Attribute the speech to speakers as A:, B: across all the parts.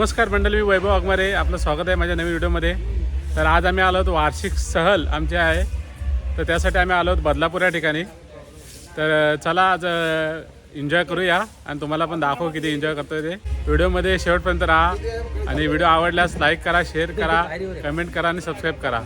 A: नमस्कार मंडळी, मी वैभव वाघमारे. आपलं स्वागत आहे माझ्या नवीन व्हिडिओमध्ये. तर आज आम्ही आलो आहोत वार्षिक सहल आमची आहे, तर त्यासाठी आम्ही आलो आहोत बदलापूर या ठिकाणी. तर चला आज एन्जॉय करूया आणि तुम्हाला पण दाखवू किती एन्जॉय करतोय ते. व्हिडिओमध्ये शेवटपर्यंत राहा आणि व्हिडिओ आवडल्यास लाईक करा, शेअर करा, कमेंट करा आणि सबस्क्राईब करा.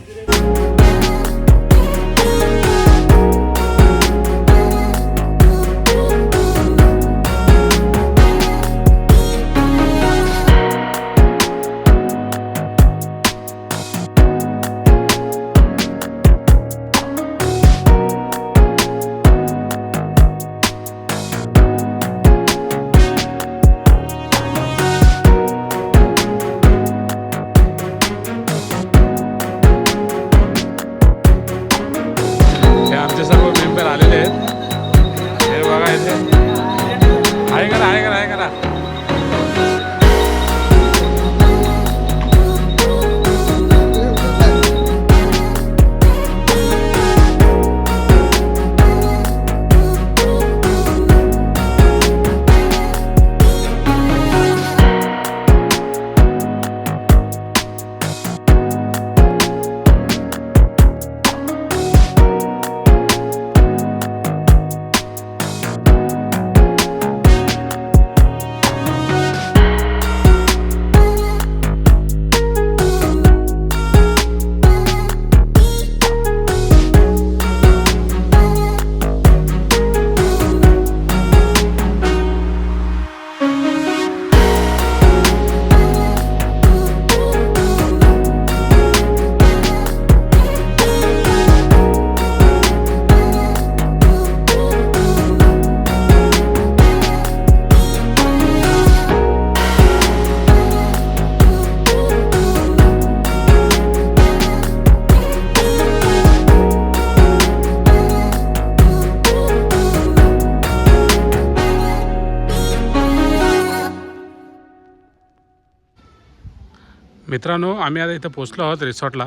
A: मित्रांनो, आम्ही आता इथं पोचलो आहोत रिसॉर्टला.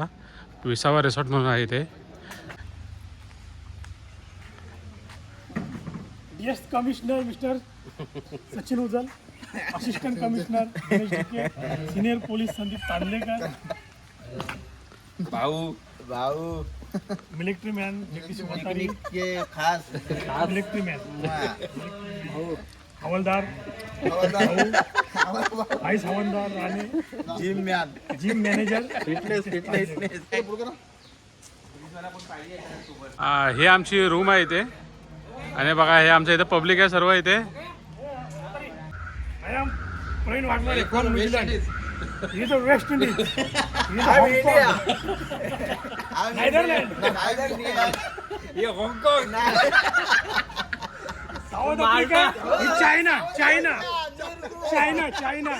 A: विसावा रिसॉर्ट म्हणून आहे इथे.
B: Guest commissioner mister Sachin Ujal, assistant commissioner Ganesh Dike, senior police Sandeep Tandalekar,
C: भाऊ
B: मिलिट्री मॅन जगदीश म्हातारी,
C: खास
B: मिलिट्री मॅन हवालदार आईस हवालदार आणि जिम मॅनेजर
C: फिटनेस
A: हे आमची रूम आहे इथे. आणि बघा, हे आमच्या इथे पब्लिक आहे सर्व इथे.
B: I am Pravin Waghmare from New Zealand. He is West Indies, Netherland,
C: ये हाँगकाँग,
B: साऊथ आफ्रिका, ही China China China China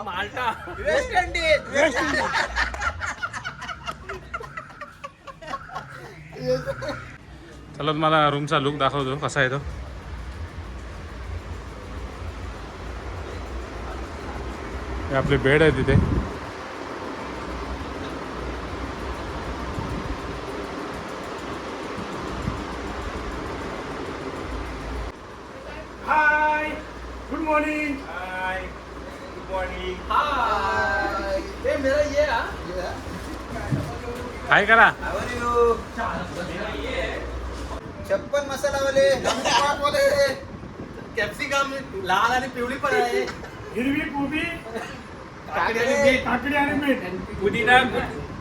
C: Malta, West Indies.
B: West Indies.
A: चला तुम्हाला रूमचा लुक दाखवतो कसा आहे तो. हे आपले बेड आहे तिथे.
B: हाय, गुड मॉर्निंग.
C: ये मेरा ये
A: काय करा.
C: छप्पन मसाला वाले, कॅप्सिकम लाल आणि पिवळी पण आहे,
B: हिरवी कोबी, काकडी आणि मीठ,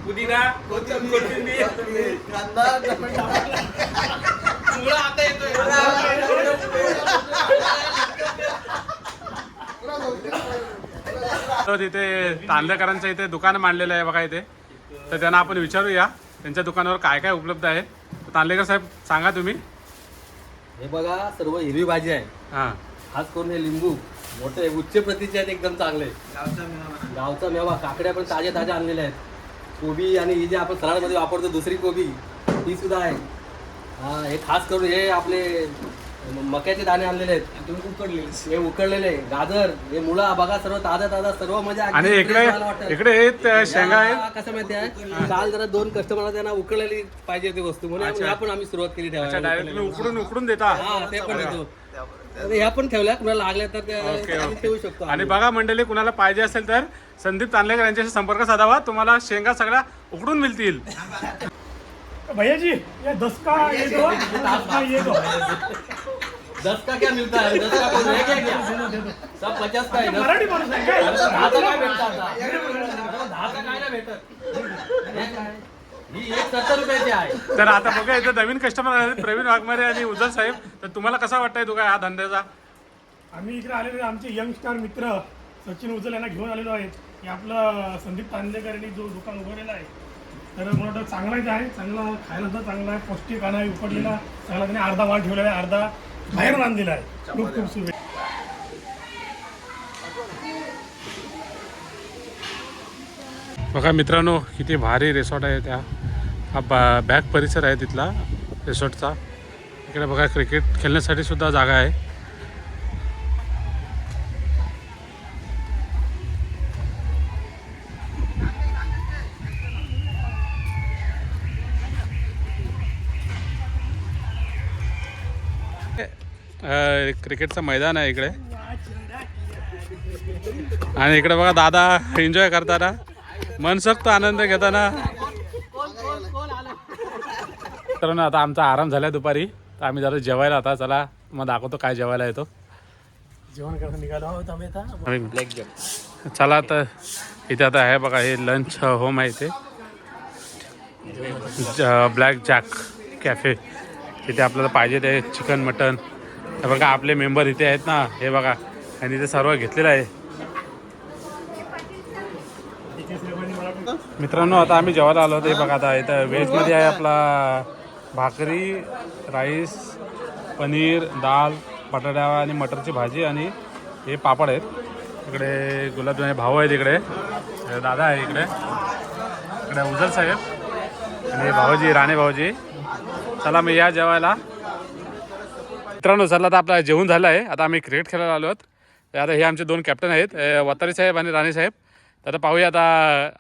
A: पुदिना
C: कोथिंबीर, कांदा, टोमॅटो. मुळा आता येतोय.
A: तिथे तांदळकरांचं इथे दुकान मांडलेलं आहे बघा इथे. तर त्यांना आपण विचारूया त्यांच्या दुकानावर काय काय उपलब्ध आहे. तांदळकर साहेब, सांगा तुम्ही.
D: हे बघा, सर्व हिरवी भाजी आहे.
A: हां,
D: खास करून हे लिंबू मोठे उच्च प्रतीचे आहेत, एकदम चांगले. गावचा मेवा, काकड्या पण ताज्या आणलेल्या आहेत. कोबी आणि ही जी आपण सलाडमध्ये वापरतो दुसरी कोबी, ही सुद्धा आहे. हे खास करून हे आपले मक्याचे दाणे आणलेले आहेत, हे उकडलेले. गाजर, हे मुळा बघा, सर्व ताजा सर्व म्हणजे
A: आणि इकडे शेंगा आहेत.
D: कसं माहिती आहे, काल जरा 2 कस्टमरला त्यांना उकडलेली पाहिजे ती वस्तू, म्हणून आपण आम्ही सुरुवात केली ठेवायला.
A: डायरेक्ट उकडून देता.
D: हा, ते पण देतो. तर ह्या पण ठेवल्या कुणाला लागल्या तर त्या
A: ओके
D: आम्ही ठेवू
A: ओके
D: शकतो
A: आणि बघा मंडळी कुणाला पाहिजे असेल तर संदीप तांदलेकर यांच्याशी संपर्क साधावा. तुम्हाला शेंगा सगळ्या उकडून मिळतील.
B: भैया जी ये 10 का ये दो 10 का ये दो
D: 10 का क्या मिलता है 10 का कोई है क्या सब 50 का है 10
B: मराठी माणूस आहे काय?
D: 10 का काय भेटतं आता 10 का काय नाही भेटत ही 70 रुपयाची आहे.
A: तर आता बघा इथं नवीन कस्टमर आहेत प्रवीण वाघमारे आणि उज्ज्वल साहेब. तर तुम्हाला कसा वाटतंय तुका हा धंद्याचा?
B: आम्ही इकडे आलेले आमचे यंगस्टार मित्र सचिन उजल यांना घेऊन आलेलो आहेत की आपलं संदीप तांदलेकर यांनी जो दुकान उघडलेला आहे तर मला वाटतं चांगलाच आहे. चांगला खायला सुद्धा चांगला आहे. पौष्टिक आणि उकडलेला चांगला त्याने अर्धा माल ठेवलेला आहे अर्धा बाहेरून आणलेला आहे. खूप खूप शुभेच्छा.
A: बघा मित्रांनो किती भारी रिसॉर्ट आहे. त्या हा बॅक परिसर आहे तिथला रिसॉर्टचा. इकडे बघा क्रिकेट खेळण्यासाठी सुद्धा जागा आहे. क्रिकेटचं मैदान आहे इकडे आणि इकडे बघा दादा एन्जॉय करताना मनसोक्त आनंद घेताना. तर आता आमचा आराम झाला दुपारी तर आम्ही जरा जेवायला आता. चला मग दाखवतो काय जेवायला येतो.
B: जेवण करायला निघालो आहोत आम्ही आता.
A: चला तर इथे आता आहे बघा हे लंच होम आहे इथे ब्लॅक जॅक कॅफे. तिथे आपल्याला पाहिजे ते चिकन मटन. हे बघा आपले मेंबर इथे आहेत ना हे बघा आणि इथे सर्व घेतलेलं आहे. मित्रांनो आता आम्ही जेवायला आलो होतो. बघा आता इथं व्हेजमध्ये आहे आपला भाकरी राईस पनीर दाल बटाटा आणि मटरची भाजी आणि हे पापड आहेत. इकडे गुलाबजाम भाऊ आहेत. इकडे दादा आहे. इकडे इकडे उजल साहेब आणि भाऊजी राणे भाऊजी. चला मी या जेवायला. मित्रांनो चला आता आपला जेवण झालं आहे. आता आम्ही क्रिकेट खेळायला आलो आहोत. आता हे आमचे 2 कॅप्टन आहेत वतारी साहेब आणि राणे साहेब. तर आता पाहूया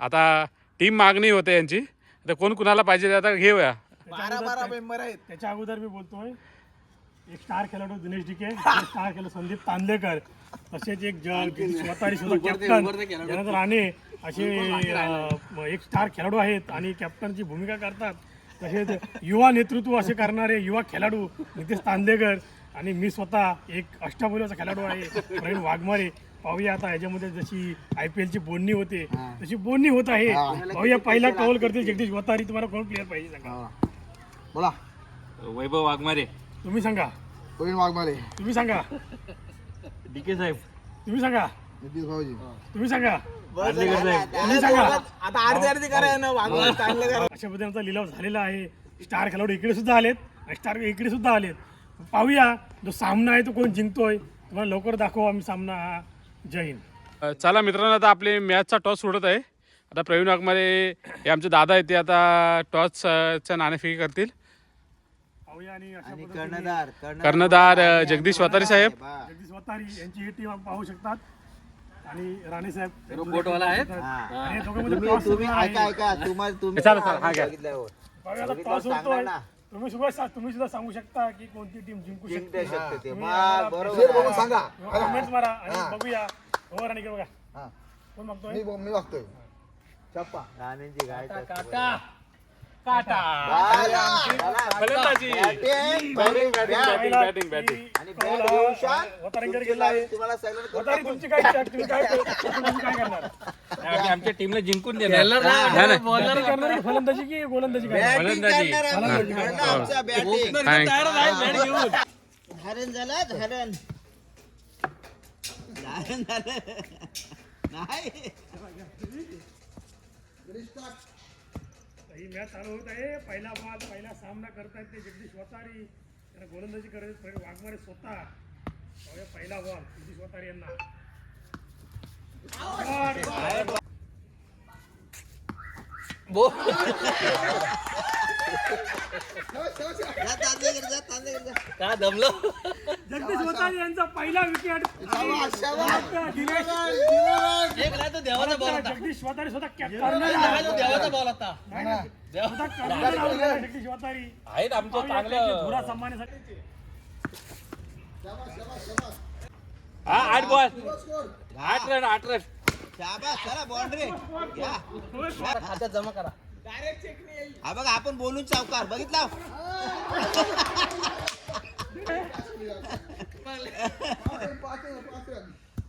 A: आता टीम मागणी होते यांची. आता कोण कुणाला पाहिजे ते आता घेऊया.
C: 12 मेंबर आहेत.
B: त्याच्या अगोदर मी बोलतोय एक स्टार खेळाडू दिनेश डिके स्टार खेळाडू संदीप तांदलेकर तसेच एक स्वतःरी सुद्धा कॅप्टन त्यानंतर राणे असे एक स्टार खेळाडू आहेत आणि कॅप्टनची भूमिका करतात. तसेच युवा नेतृत्व असे करणारे युवा खेळाडू नितेश तांदलेकर आणि मी स्वतः एक अष्टपैलूचा खेळाडू आहे प्रवीण वाघमारे. पाहूया आता ह्याच्यामध्ये जशी IPL ची बोलणी होते तशी बोलणी होत आहे. पाहूया पहिला कौल करते जगदीश वतारी. तुम्हाला कोण प्लेअर पाहिजे सांगा.
C: बोला.
D: वैभव वाघमारे
B: तुम्ही सांगा.
C: प्रवीण वाघमारे.
B: तुम्ही सांगा.
D: DK साहेब
B: तुम्ही सांगा.
C: नितीश भाऊजी.
B: तुम्ही सांगा.
C: तुम्ही
B: सांगा.
C: आता अर्धी करायला ना वाघमारे चांगलं करा.
B: अशा पद्धतीचा लिलाव झालेला आहे. स्टार खेळाडू इकडे सुद्धा आलेत आणि स्टार इकडे सुद्धा आलेत. पाहूया जो सामना आहे तो कोण जिंकतोय. तुम्हाला लवकर दाखवू आम्ही सामना हा. जय हिंद.
A: चला मित्रांनो आता आपले मॅचचा टॉस सुटत आहे. आता प्रवीण वाघमारे हे आमचे दादा आहेत ते आता टॉसच्या नाणेफेकी करतील.
B: पाहूया आणि अशा
C: आणि
B: पद्धतीने
A: कर्णधार जगदीश वतारी साहेब.
B: जगदीश वतारी यांची ही टीम आपण पाहू शकतात आणि राणे साहेब
D: बोटवाला आहेत.
B: आणि हे दोघांमध्ये toss
C: तुम्ही
B: सुरू आहे.
C: ऐका तुम्ही
A: चला, चला, हा घ्या.
C: बघितल्यावर
B: पाहूया आता toss होतोय. तुम्ही सुद्धा सांगू शकता की कोणती टीम जिंकू शकते.
C: शकते ते.
B: तुम्ही
C: मग
B: आम्हाला
C: बरोबर
B: करा.
C: सांगा.
B: किंवा comments मारा आणि बघूया. हो राणे बघा
C: हा.
B: कोण बघतोय.
C: मी बघतोय. चप्पा. राणेंची गाय.
A: फलंदाजी.
B: बॅटिंग
C: आणि बॅट घेऊन शान.
B: वतारींकडे गेला आहे.
C: तुम्हाला सैलंट
B: वतारी तुमची काय इच्छा आहे? तुम्ही काय करणार.
D: आमच्या टीमला जिंकून देणार.
B: बॅटिंग करणार की फलंदाजी की गोलंदाजी करणार.
A: फलंदाजी.
C: आमचा बॅटिंग.
E: धरण झालं धरण नाही
B: ही मॅच चालू होत आहे. पहिला बॉल पहिला सामना करतायत ते जगदीश वतारी. त्यांना गोलंदाजी करायची वाघमारे स्वतः. पाहूया पहिला बॉल जगदीश वतारी यांना.
D: का दमलो
B: जगदीश वतारी यांचा पहिला विकेट.
D: एक नाही तो देवाचा बॉल होता.
B: जगदीश वतारी स्वतः
D: नाही तो देवाचा बॉल होता.
B: जगदीश वतारी
D: आहेत आमच्या
B: पाहूया
D: चांगल्या
B: त्यांच्या धुरा सन्मानासाठी.
D: हा 8 बॉल 8 रन 8 रन
C: शाबास चला बाउंड्री घ्या
D: आता जमा करा.
C: हा बघा आपण बोलून सावकार बघितला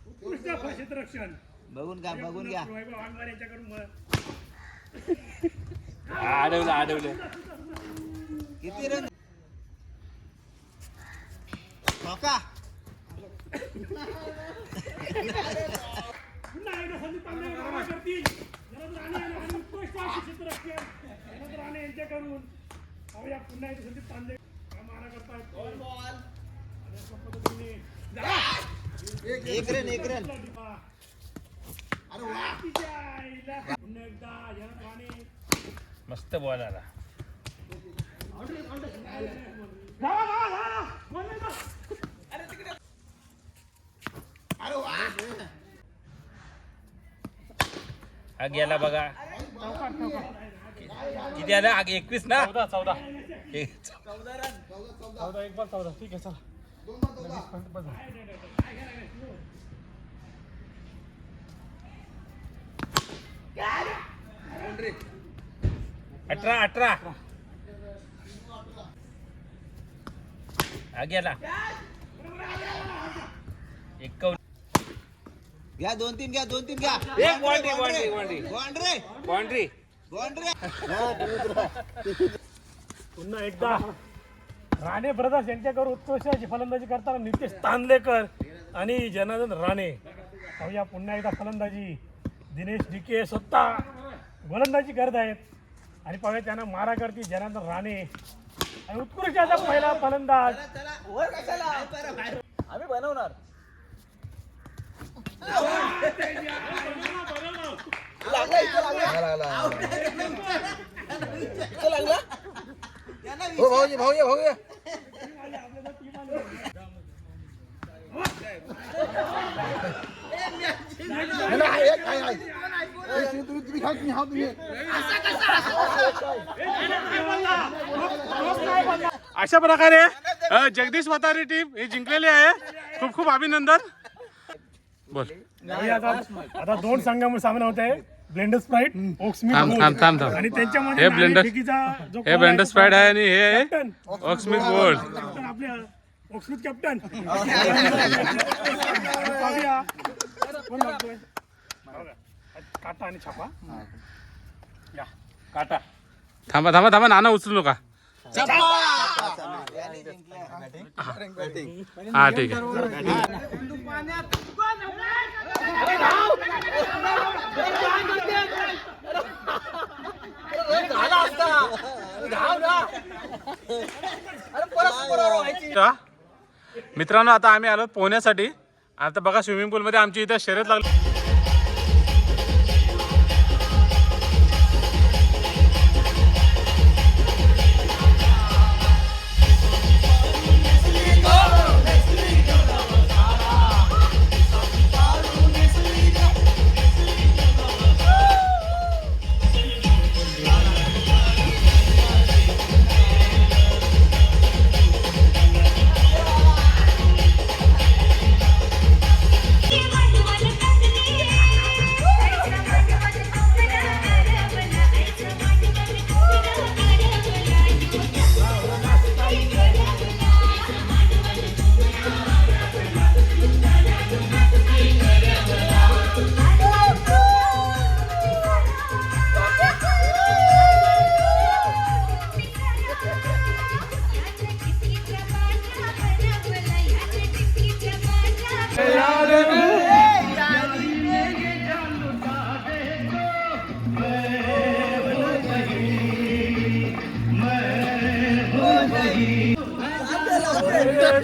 B: उत्कृष्ट क्षेत्ररक्षण
C: बघून घ्या
B: वैभव वाघमारे यांच्याकडून
D: अडवलं
C: किती रन का
B: पुन्हा एकदा संदीप तांबे मारा करतील. जनार्दन राणे आणि उत्कृष्ट क्षेत्ररक्षण जनार्दन राणे यांच्याकडून पाहूया पुन्हा एकदा संदीप तांबे मारा करतायत. आणि अशा पद्धतीने
C: एक रन
B: तिच्या आईला पुन्हा एकदा जनार्दन राणे
D: मस्त बॉल आला. हा गेला बघा. किती आलं 21 ना
A: 14
D: एक.
A: 14 एक बॉल 14 ठीक आहे चला.
D: 18 हा गेला 51.
C: घ्या 2-3 घ्या
D: एक बाउंड्री
C: बाउंड्री
B: पुन्हा एकदा राणे ब्रदर्स यांच्याकडून उत्कृष्ट अशी फलंदाजी करताना नितेश तांदलेकर आणि जनार्दन राणे. पाहूया पुन्हा एकदा फलंदाजी दिनेश डिके स्वतः गोलंदाजी करत आहेत आणि पाहूया त्यांना मारा करते जनार्दन राणे आणि उत्कृष्ट असा पहिला फलंदाज
C: आम्ही बनवणार भाऊ
A: अशा प्रकारे जगदीश वतारी टीम ही जिंकलेली आहे. खूप खूप अभिनंदन. बोल
B: पाहूया आता 2 संघांमध्ये सामना होत आहे. ब्लेंडर स्प्राइट ओक्समिथ
A: थांब
B: गोल्ड.
A: थांब
B: आणि त्यांच्यामध्ये
A: हे ब्लेंडर
B: नाणेफेकीचा जो
A: हे ब्लेंडर स्प्राइड आहे आणि हे आहे
B: कॅप्टन
A: ऑक्समिथ गोल्ड.
B: कॅप्टन आपल्या ओक्समिथ कॅप्टन पाहूया कोण लागतोय. काटा आणि छापा
D: या काटा
A: थांबा नाना उचलू नका. हा ठीक आहे. मित्रांनो आता आम्ही आलो पोहण्यासाठी. आता बघा स्विमिंग पूल मध्ये आमची इथं शर्यत लागली.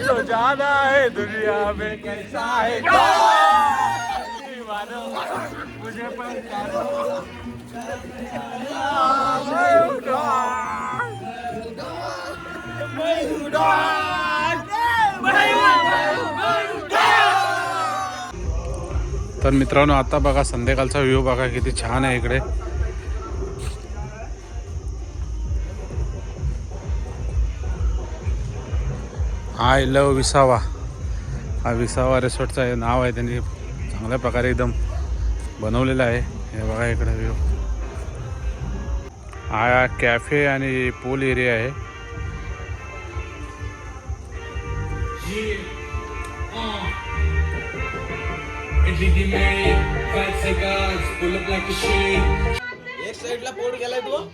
A: तो जाना है दुनिया में कैसा है मुझे तर मित्रांनो आता बघा संध्याकाळचा व्ह्यू बघा किती छान आहे इकडे. आय लव विसावा. हा विसावा रिसॉर्टचा हे नाव आहे, त्यांनी चांगल्या प्रकारे एकदम बनवलेलं आहे. हे बघा इकडे व्ह्यू. हा कॅफे आणि पूल एरिया आहे.
C: एक साईडला पोट गेलाय तो.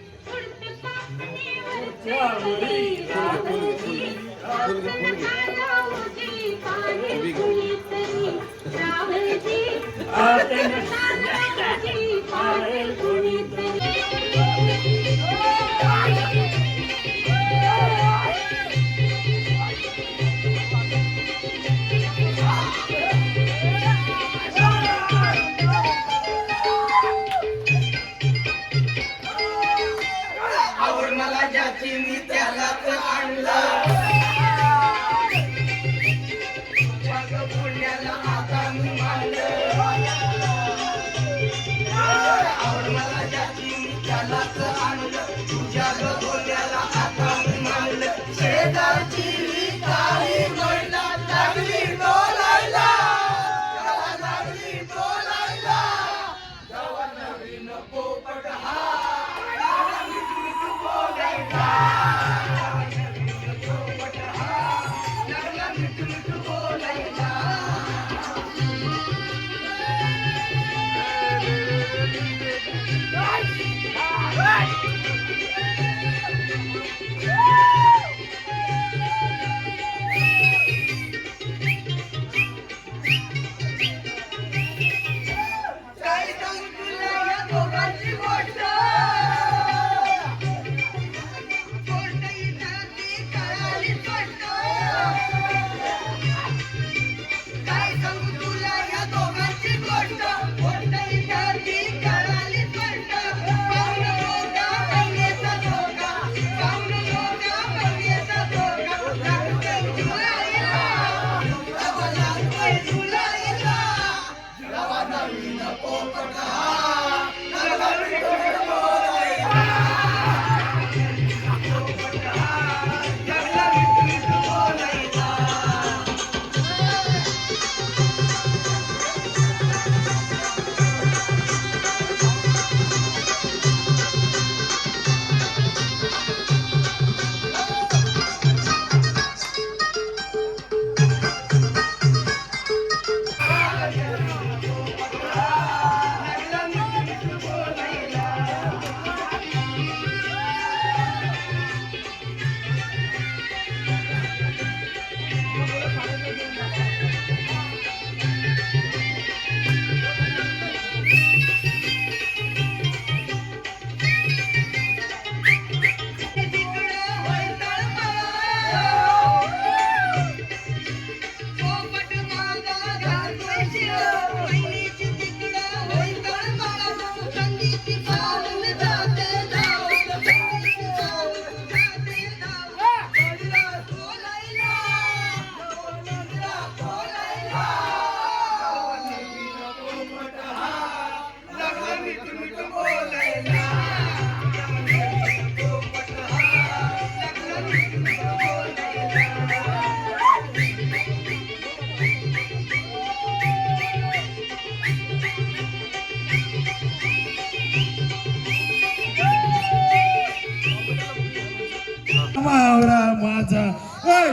B: मावरा माझा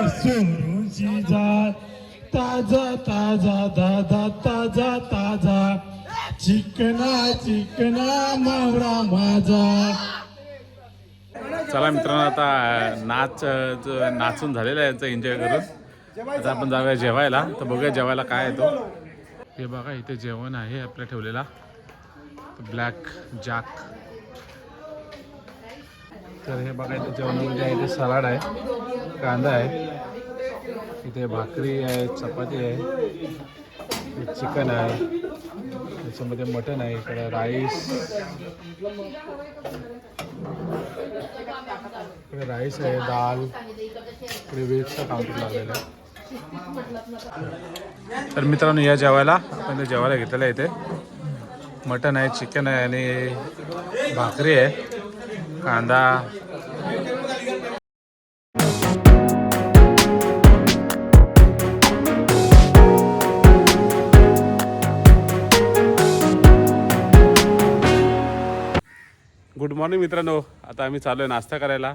B: सोनूची जात ताजा ताजा दादा ताजा ताजा चिकना चिकना मावरा माझा.
A: चला मित्रांनो, आता नाचून झालेलं आहे याचं एन्जॉय करून. आता आपण जाऊया जेवायला. तर बघूया जेवायला काय येतो. हे बघा इथे जेवण आहे आपल्या ठेवलेला, ब्लॅक जॅक. तर हे बघा इथे जेवणामध्ये इथे सलाड आहे, कांदा आहे, इथे भाकरी आहे, चपाती आहे, चिकन आहे, त्याच्यामध्ये मटन आहे, इकडे राईस, इकडे राईस आहे, दाल, इकडे व्हेजचा काउंटर लागलेला आहे. तर मित्रांनो, या जेवायला आपण जेवायला घेतलेलं आहे. इथे मटन आहे, चिकन आहे आणि भाकरी आहे, कांदा. गुड मॉर्निंग मित्रांनो. आता आम्ही चालू आहे नाश्ता करायला.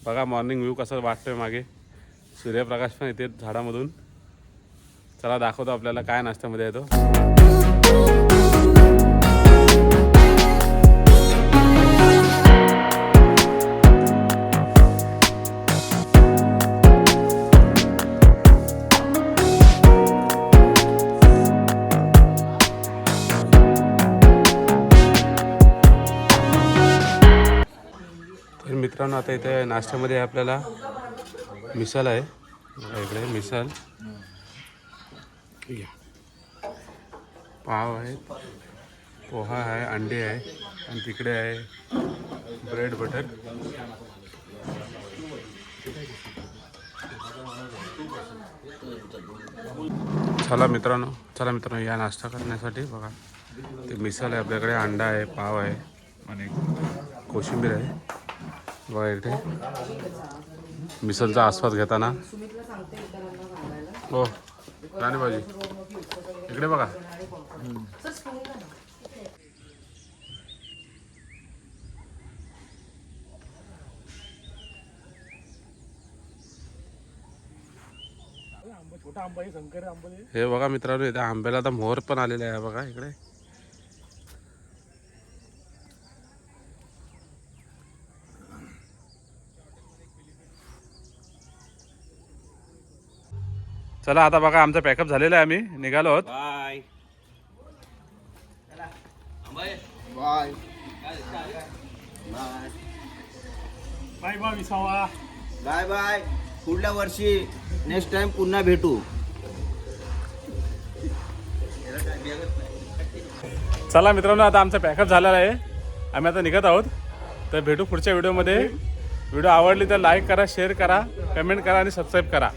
A: बघा मॉर्निंग व्ह्यू कसा वाटतोय मागे. सूर्यप्रकाश पण येते झाडामधून. चला दाखवतो आपल्याला काय नाश्त्यामध्ये येतो. तर मित्रांनो आता इथे नाश्त्यामध्ये आपल्याला मिसल आहे. इकडे मिसल, पाव आहे, पोहा आहे, अंडे आहे आणि तिकडे आहे ब्रेड बटर. चला मित्रांनो या नाश्ता करण्यासाठी. बघा ते मिसल आहे आपल्याकडे, अंडा आहे, पाव आहे आणि कोशिंबीर आहे. बघा इथे मिसलचा आस्वाद घेताना. हो राणी भाजी इकडे बघा.
B: छोटा आंबा आहे, शंकर आंबा आहे.
A: हे बघा मित्रांनो इथे आंब्याला आता मोहर पण आलेला आहे. बघा इकडे. चला आता बघा आमचा पॅकअप झालेला आहे. आम्ही निघालो आहोत.
C: बाय बाय
B: बाय बाय विसावा.
C: Bye bye. पुढल्या वर्षी नेक्स्ट टाइम पुन्हा भेटू.
A: चला मित्रांनो आता आमचा पॅकअप झालेला आहे. आम्ही आता निघत आहोत. तर भेटू पुढच्या व्हिडिओमध्ये. व्हिडिओ आवडली तर लाईक करा, शेअर करा, कमेंट करा आणि सबस्क्राईब करा.